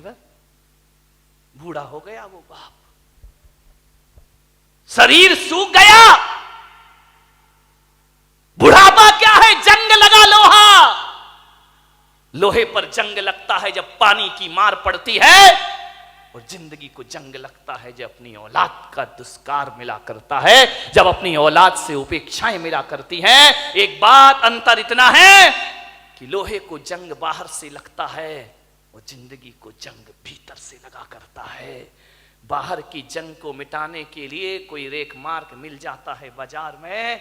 बूढ़ा हो गया वो बाप, शरीर सूख गया। बुढ़ापा क्या है? जंग लगा लोहा। लोहे पर जंग लगता है जब पानी की मार पड़ती है, और जिंदगी को जंग लगता है जब अपनी औलाद का दुष्कार मिला करता है, जब अपनी औलाद से उपेक्षाएं मिला करती हैं। एक बात अंतर इतना है कि लोहे को जंग बाहर से लगता है और जिंदगी को जंग भीतर से लगा करता है। बाहर की जंग को मिटाने के लिए कोई रेख मार्क मिल जाता है बाजार में,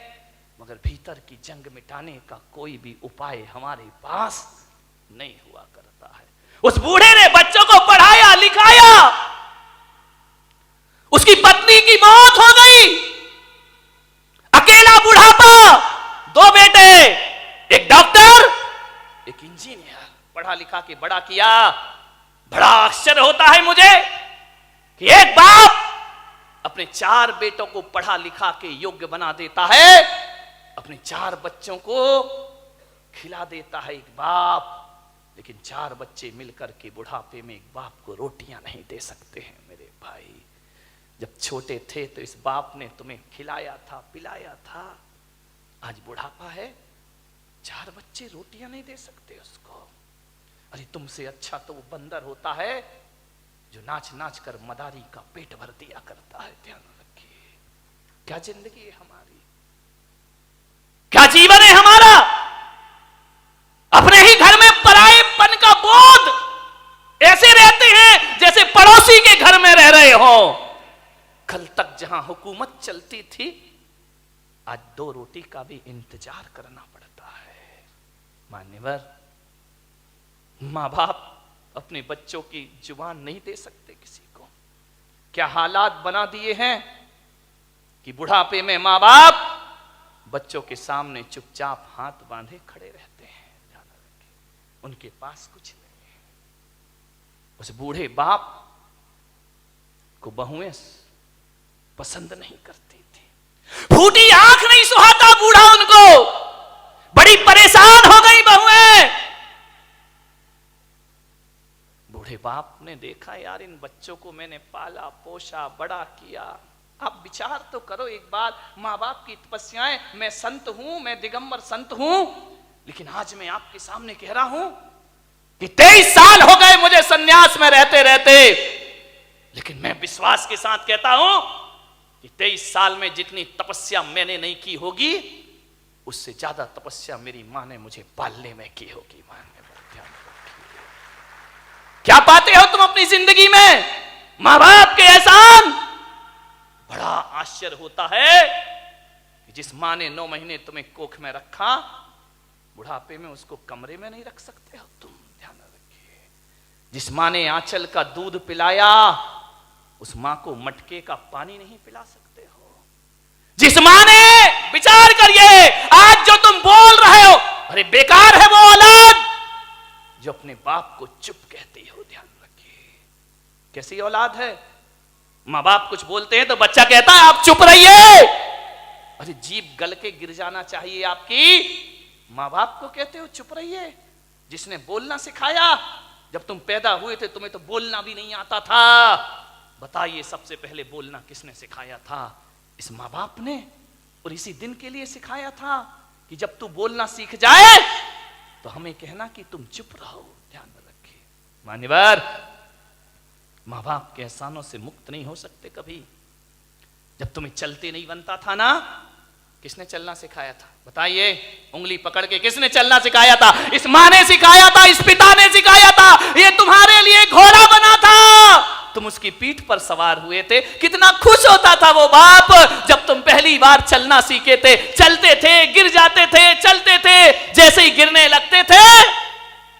मगर भीतर की जंग मिटाने का कोई भी उपाय हमारे पास नहीं हुआ करता है। उस बूढ़े ने बच्चों को पढ़ाया लिखाया, उसकी पत्नी की मौत हो गई, अकेला बुढ़ापा, दो बेटे, एक डॉक्टर एक इंजीनियर, पढ़ा लिखा के बड़ा किया। बड़ा आश्चर्य होता है मुझे कि एक बाप अपने 4 बेटों को पढ़ा लिखा के योग्य बना देता है, अपने 4 बच्चों को खिला देता है एक बाप, लेकिन 4 बच्चे मिलकर के बुढ़ापे में एक बाप को रोटियां नहीं दे सकते हैं। मेरे भाई, जब छोटे थे तो इस बाप ने तुम्हें खिलाया था, पिलाया था, आज बुढ़ापा है, 4 बच्चे रोटियां नहीं दे सकते उसको। अरे तुमसे अच्छा तो वो बंदर होता है जो नाच नाच कर मदारी का पेट भर दिया करता है। ध्यान रखिए, क्या जिंदगी है हमारी, क्या जीवन है हमारा। अपने ही घर में परायेपन का बोध, ऐसे रहते हैं जैसे पड़ोसी के घर में रह रहे हो। कल तक जहां हुकूमत चलती थी, आज 2 रोटी का भी इंतजार करना पड़ता है। मान्यवर, मां बाप अपने बच्चों की जुबान नहीं दे सकते किसी को। क्या हालात बना दिए हैं कि बुढ़ापे में मां बाप बच्चों के सामने चुपचाप हाथ बांधे खड़े रहते हैं। ध्यान रखें, उनके पास कुछ नहीं है। उस बूढ़े बाप को बहुएं पसंद नहीं करती थी, फूटी आंख नहीं सुहाता बूढ़ा उनको, बड़ी परेशान हो गई बहुएं। बूढ़े बाप ने देखा, यार इन बच्चों को मैंने पाला पोसा बड़ा किया, आप विचार तो करो एक बार, माँ बाप की तपस्याएं। मैं संत हूं, मैं दिगंबर संत हूं, लेकिन आज मैं आपके सामने कह रहा हूं कि 23 साल हो गए मुझे सन्यास में रहते रहते, लेकिन मैं विश्वास के साथ कहता हूं कि 23 साल में जितनी तपस्या मैंने नहीं की होगी, उससे ज्यादा तपस्या मेरी मां ने मुझे पालने में की होगी। क्या पाते हो तुम अपनी जिंदगी में? मां बाप के एहसान। बड़ा आश्चर्य होता है कि जिस मां ने 9 महीने तुम्हें कोख में रखा, बुढ़ापे में उसको कमरे में नहीं रख सकते हो तुम। ध्यान रखिए, जिस मां ने आंचल का दूध पिलाया, उस मां को मटके का पानी नहीं पिला सकते हो। जिस मां ने, विचार करिए, आज जो तुम बोल रहे हो, अरे बेकार है वो औलाद जो अपने बाप को चुप कहती हो। ध्यान रखिए, कैसी औलाद है। मां बाप कुछ बोलते हैं तो बच्चा कहता है आप चुप रहिए। अरे जीभ गल के गिर जाना चाहिए आपकी। मां बाप को कहते हो चुप रहिए, जिसने बोलना सिखाया। जब तुम पैदा हुए थे तुम्हें तो बोलना भी नहीं आता था। बताइए सबसे पहले बोलना किसने सिखाया था? इस मां बाप ने। और इसी दिन के लिए सिखाया था कि जब तू बोलना सीख जाए तो हमें कहना कि तुम चुप रहो। ध्यान रखिए मान्यवर, मां बाप के एहसानों से मुक्त नहीं हो सकते कभी। जब तुम्हें चलते नहीं बनता था ना, किसने चलना सिखाया था? बताइए, उंगली पकड़ के किसने चलना सिखाया था? इस मां ने सिखाया था, इस पिता ने सिखाया था। ये तुम्हारे लिए घोड़ा बना था, तुम उसकी पीठ पर सवार हुए थे। कितना खुश होता था वो बाप जब तुम पहली बार चलना सीखे थे। चलते थे, गिर जाते थे, चलते थे, जैसे ही गिरने लगते थे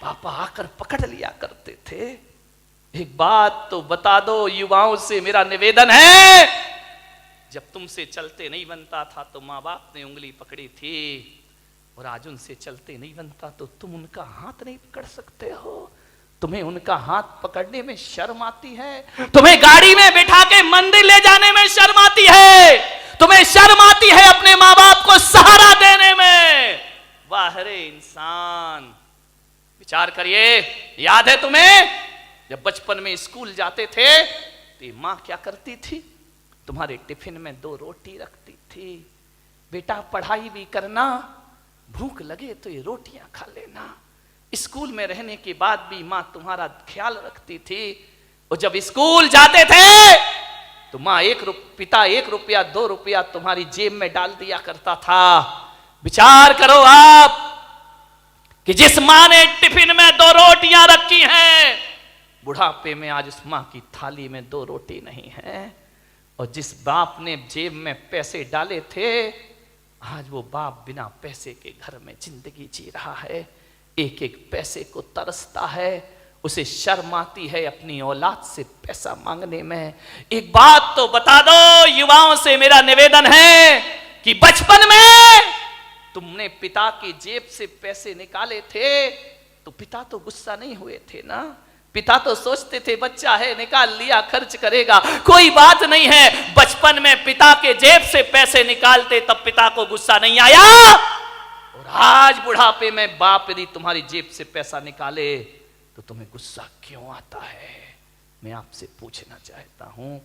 पापा आकर पकड़ लिया करते थे। एक बात तो बता दो, युवाओं से मेरा निवेदन है, जब तुमसे चलते नहीं बनता था तो माँ बाप ने उंगली पकड़ी थी, और आज उनसे चलते नहीं बनता तो तुम उनका हाथ नहीं पकड़ सकते हो। तुम्हें उनका हाथ पकड़ने में शर्म आती है, तुम्हें गाड़ी में बिठा के मंदिर ले जाने में शर्म आती है, तुम्हें शर्म आती है अपने माँ बाप को सहारा देने में। वाह रे इंसान, विचार करिए। याद है तुम्हें जब बचपन में स्कूल जाते थे तो माँ क्या करती थी, तुम्हारे टिफिन में 2 रोटी रखती थी, बेटा पढ़ाई भी करना, भूख लगे तो ये रोटियां खा लेना। स्कूल में रहने के बाद भी माँ तुम्हारा ख्याल रखती थी। और जब स्कूल जाते थे तो माँ पिता 1 रुपया 2 रुपया तुम्हारी जेब में डाल दिया करता था। विचार करो आप कि जिस माँ ने टिफिन में 2 रोटियां रखी हैं, बुढ़ापे में आज उस माँ की थाली में 2 रोटी नहीं है। और जिस बाप ने जेब में पैसे डाले थे, आज वो बाप बिना पैसे के घर में जिंदगी जी रहा है, एक एक पैसे को तरसता है, उसे शर्म आती है अपनी औलाद से पैसा मांगने में। एक बात तो बता दो, युवाओं से मेरा निवेदन है कि बचपन में तुमने पिता की जेब से पैसे निकाले थे तो पिता तो गुस्सा नहीं हुए थे ना? पिता तो सोचते थे बच्चा है, निकाल लिया, खर्च करेगा, कोई बात नहीं है। बचपन में पिता के जेब से पैसे निकालते तब पिता को गुस्सा नहीं आया। और आज बुढ़ापे में बाप यदि तुम्हारी जेब से पैसा निकाले तो तुम्हें गुस्सा क्यों आता है? मैं आपसे पूछना चाहता हूं,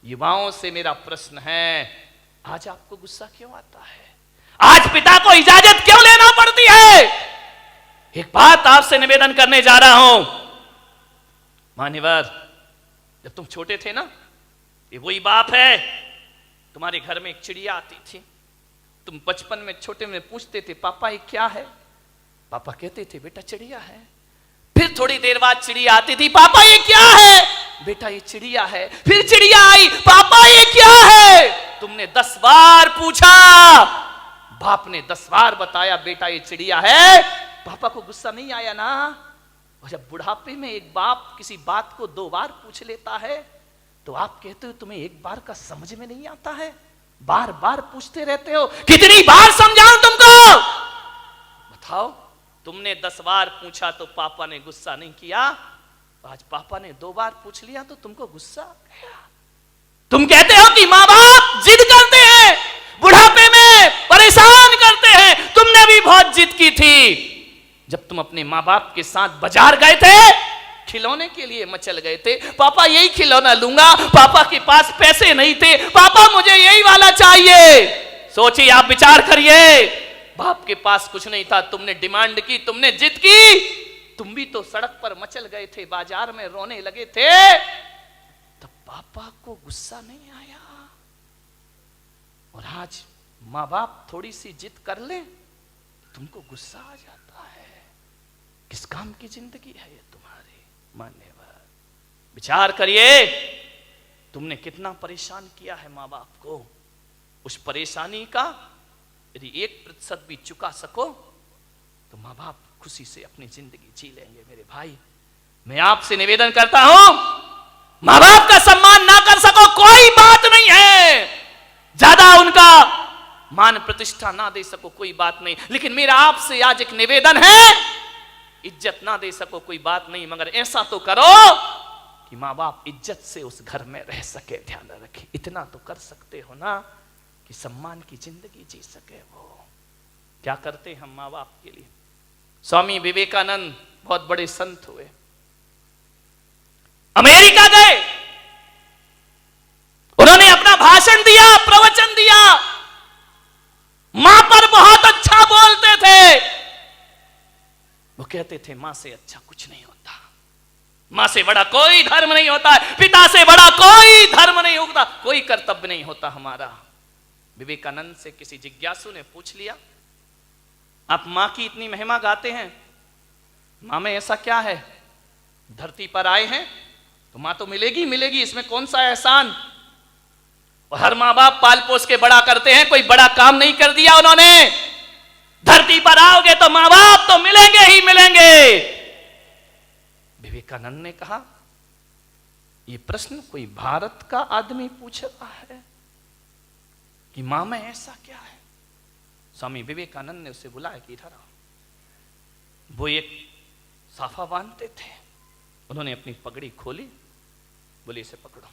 युवाओं से मेरा प्रश्न है, आज आपको गुस्सा क्यों आता है? आज पिता को इजाजत क्यों लेना पड़ती है? एक बात आपसे निवेदन करने जा रहा हूं मान्यवर, जब तुम छोटे थे ना, ये वही बाप है, तुम्हारे घर में एक चिड़िया आती थी, तुम बचपन में छोटे में पूछते थे पापा ये क्या है? पापा कहते थे बेटा चिड़िया है। फिर थोड़ी देर बाद चिड़िया आती थी, पापा ये क्या है? बेटा ये चिड़िया है। फिर चिड़िया आई, पापा ये क्या है? तुमने 10 बार पूछा, बाप ने 10 बार बताया बेटा ये चिड़िया है। पापा को गुस्सा नहीं आया ना? और जब बुढ़ापे में एक बाप किसी बात को 2 बार पूछ लेता है तो आप कहते हो तुम्हें एक बार का समझ में नहीं आता है, बार बार पूछते रहते हो। कितनी बार समझाऊं तुमको? बताओ, तुमने 10 बार पूछा तो पापा ने गुस्सा नहीं किया, आज पापा ने 2 बार पूछ लिया तो तुमको गुस्सा आ गया। तुम कहते हो कि माँ बाप जिद करते हैं, बुढ़ापे में परेशान करते हैं। तुमने भी बहुत जिद की थी जब तुम अपने माँ बाप के साथ बाजार गए थे, खिलौने के लिए मचल गए थे, पापा यही खिलौना लूंगा, पापा के पास पैसे नहीं थे, पापा मुझे यही वाला चाहिए। सोचिए, आप विचार करिए, बाप के पास कुछ नहीं था, तुमने डिमांड की, तुमने जिद की, तुम भी तो सड़क पर मचल गए थे, बाजार में रोने लगे थे, तब पापा को गुस्सा नहीं आया। और आज माँ बाप थोड़ी सी जिद कर ले, तुमको गुस्सा आ जाता है। किस काम की जिंदगी है ये तुम्हारी? मान्यवर, विचार करिए, तुमने कितना परेशान किया है माँ बाप को। उस परेशानी का यदि 1% भी चुका सको तो माँ बाप खुशी से अपनी जिंदगी जी लेंगे। मेरे भाई, मैं आपसे निवेदन करता हूं, माँ बाप का सम्मान ना कर सको कोई बात नहीं है, ज्यादा उनका मान प्रतिष्ठा ना दे सको कोई बात नहीं, लेकिन मेरा आपसे आज एक निवेदन है, इज्जत ना दे सको कोई बात नहीं, मगर ऐसा तो करो कि माँ बाप इज्जत से उस घर में रह सके। ध्यान रखें, इतना तो कर सकते हो ना कि सम्मान की जिंदगी जी सके। वो क्या करते हम माँ बाप के लिए? स्वामी विवेकानंद बहुत बड़े संत हुए, अमेरिका गए, उन्होंने अपना भाषण दिया, प्रवचन दिया, मां पर बहुत अच्छा बोलते थे। वो कहते थे मां से अच्छा कुछ नहीं होता, मां से बड़ा कोई धर्म नहीं होता, पिता से बड़ा कोई धर्म नहीं होता, कोई कर्तव्य नहीं होता हमारा। विवेकानंद से किसी जिज्ञासु ने पूछ लिया, आप मां की इतनी महिमा गाते हैं, मां में ऐसा क्या है? धरती पर आए हैं तो मां तो मिलेगी मिलेगी, इसमें कौन सा एहसान? और हर मां बाप पाल पोस के बड़ा करते हैं, कोई बड़ा काम नहीं कर दिया उन्होंने। धरती पर आओगे तो मां बाप तो मिलेंगे ही मिलेंगे। विवेकानंद ने कहा, यह प्रश्न कोई भारत का आदमी पूछ रहा है कि मां में ऐसा क्या है? स्वामी विवेकानंद ने उसे बुलाया कि इधर आओ। वो एक साफा बांधते थे, उन्होंने अपनी पगड़ी खोली, बोले इसे पकड़ो।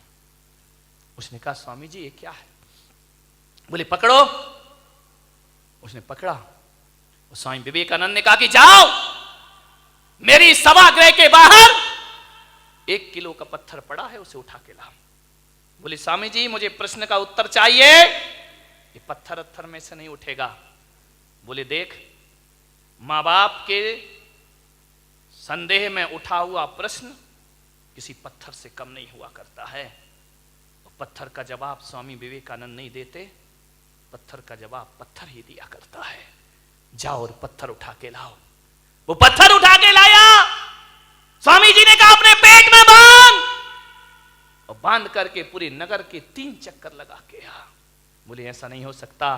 उसने कहा स्वामी जी ये क्या है? बोले पकड़ो। उसने पकड़ा। स्वामी विवेकानंद ने कहा कि जाओ मेरी सभागृह के बाहर 1 किलो का पत्थर पड़ा है, उसे उठा के लाओ। बोले स्वामी जी मुझे प्रश्न का उत्तर चाहिए। ये पत्थर में से नहीं उठेगा। बोले देख, मां बाप के संदेह में उठा हुआ प्रश्न किसी पत्थर से कम नहीं हुआ करता है। पत्थर का जवाब स्वामी विवेकानंद नहीं देते, पत्थर का जवाब पत्थर ही दिया करता है। जाओ और पत्थर उठा के लाओ। वो पत्थर उठा के लाया। स्वामी जी ने कहा अपने पेट में बांध, और बांध करके पूरे नगर के 3 चक्कर लगा के आ। बोले ऐसा नहीं हो सकता।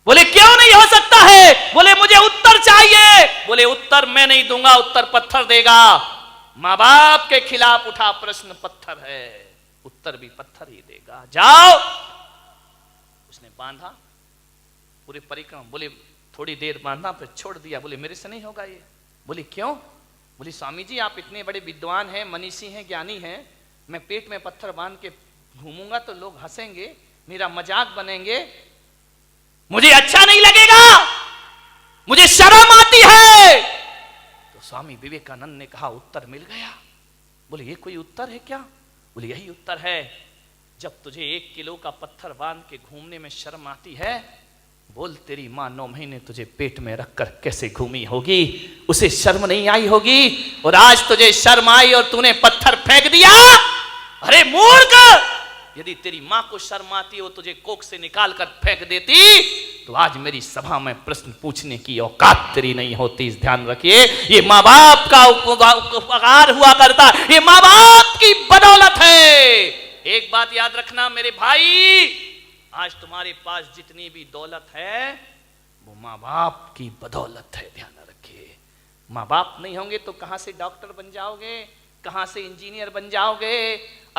बोले क्यों नहीं हो सकता है? बोले मुझे उत्तर चाहिए। बोले उत्तर मैं नहीं दूंगा, उत्तर पत्थर देगा। मां बाप के खिलाफ उठा प्रश्न पत्थर है, उत्तर भी पत्थर ही देगा। जाओ। उसने बांधा पूरी परिक्रमा। बोले थोड़ी देर बांधा फिर छोड़ दिया। बोले मेरे से नहीं होगा ये। बोले क्यों? बोले स्वामी जी आप इतने बड़े विद्वान हैं, मनीषी हैं, ज्ञानी हैं, मैं पेट में पत्थर बांध के घूमूंगा तो लोग हंसेंगे, मेरा मजाक बनेंगे, मुझे अच्छा नहीं लगेगा, मुझे शर्म आती है। तो स्वामी विवेकानंद ने कहा उत्तर मिल गया। बोले ये कोई उत्तर है क्या? बोले यही उत्तर है। जब तुझे 1 किलो का पत्थर बांध के घूमने में शर्म आती है, बोल तेरी मां 9 महीने तुझे पेट में रखकर कैसे घूमी होगी, उसे शर्म नहीं आई होगी, और आज तुझे शर्म आई और तूने पत्थर फेंक दिया। अरे मूर्ख, यदि तेरी मां को शर्म आती हो तुझे कोख से निकाल कर फेंक देती तो आज मेरी सभा में प्रश्न पूछने की औकात तेरी नहीं होती। इस ध्यान रखिए, ये मां बाप का उपकार हुआ करता, ये मां बाप की बदौलत है। एक बात याद रखना मेरे भाई, आज तुम्हारे पास जितनी भी दौलत है वो मां बाप की बदौलत है। ध्यान रखिए, मां बाप नहीं होंगे तो कहां से डॉक्टर बन जाओगे, कहां से इंजीनियर बन जाओगे,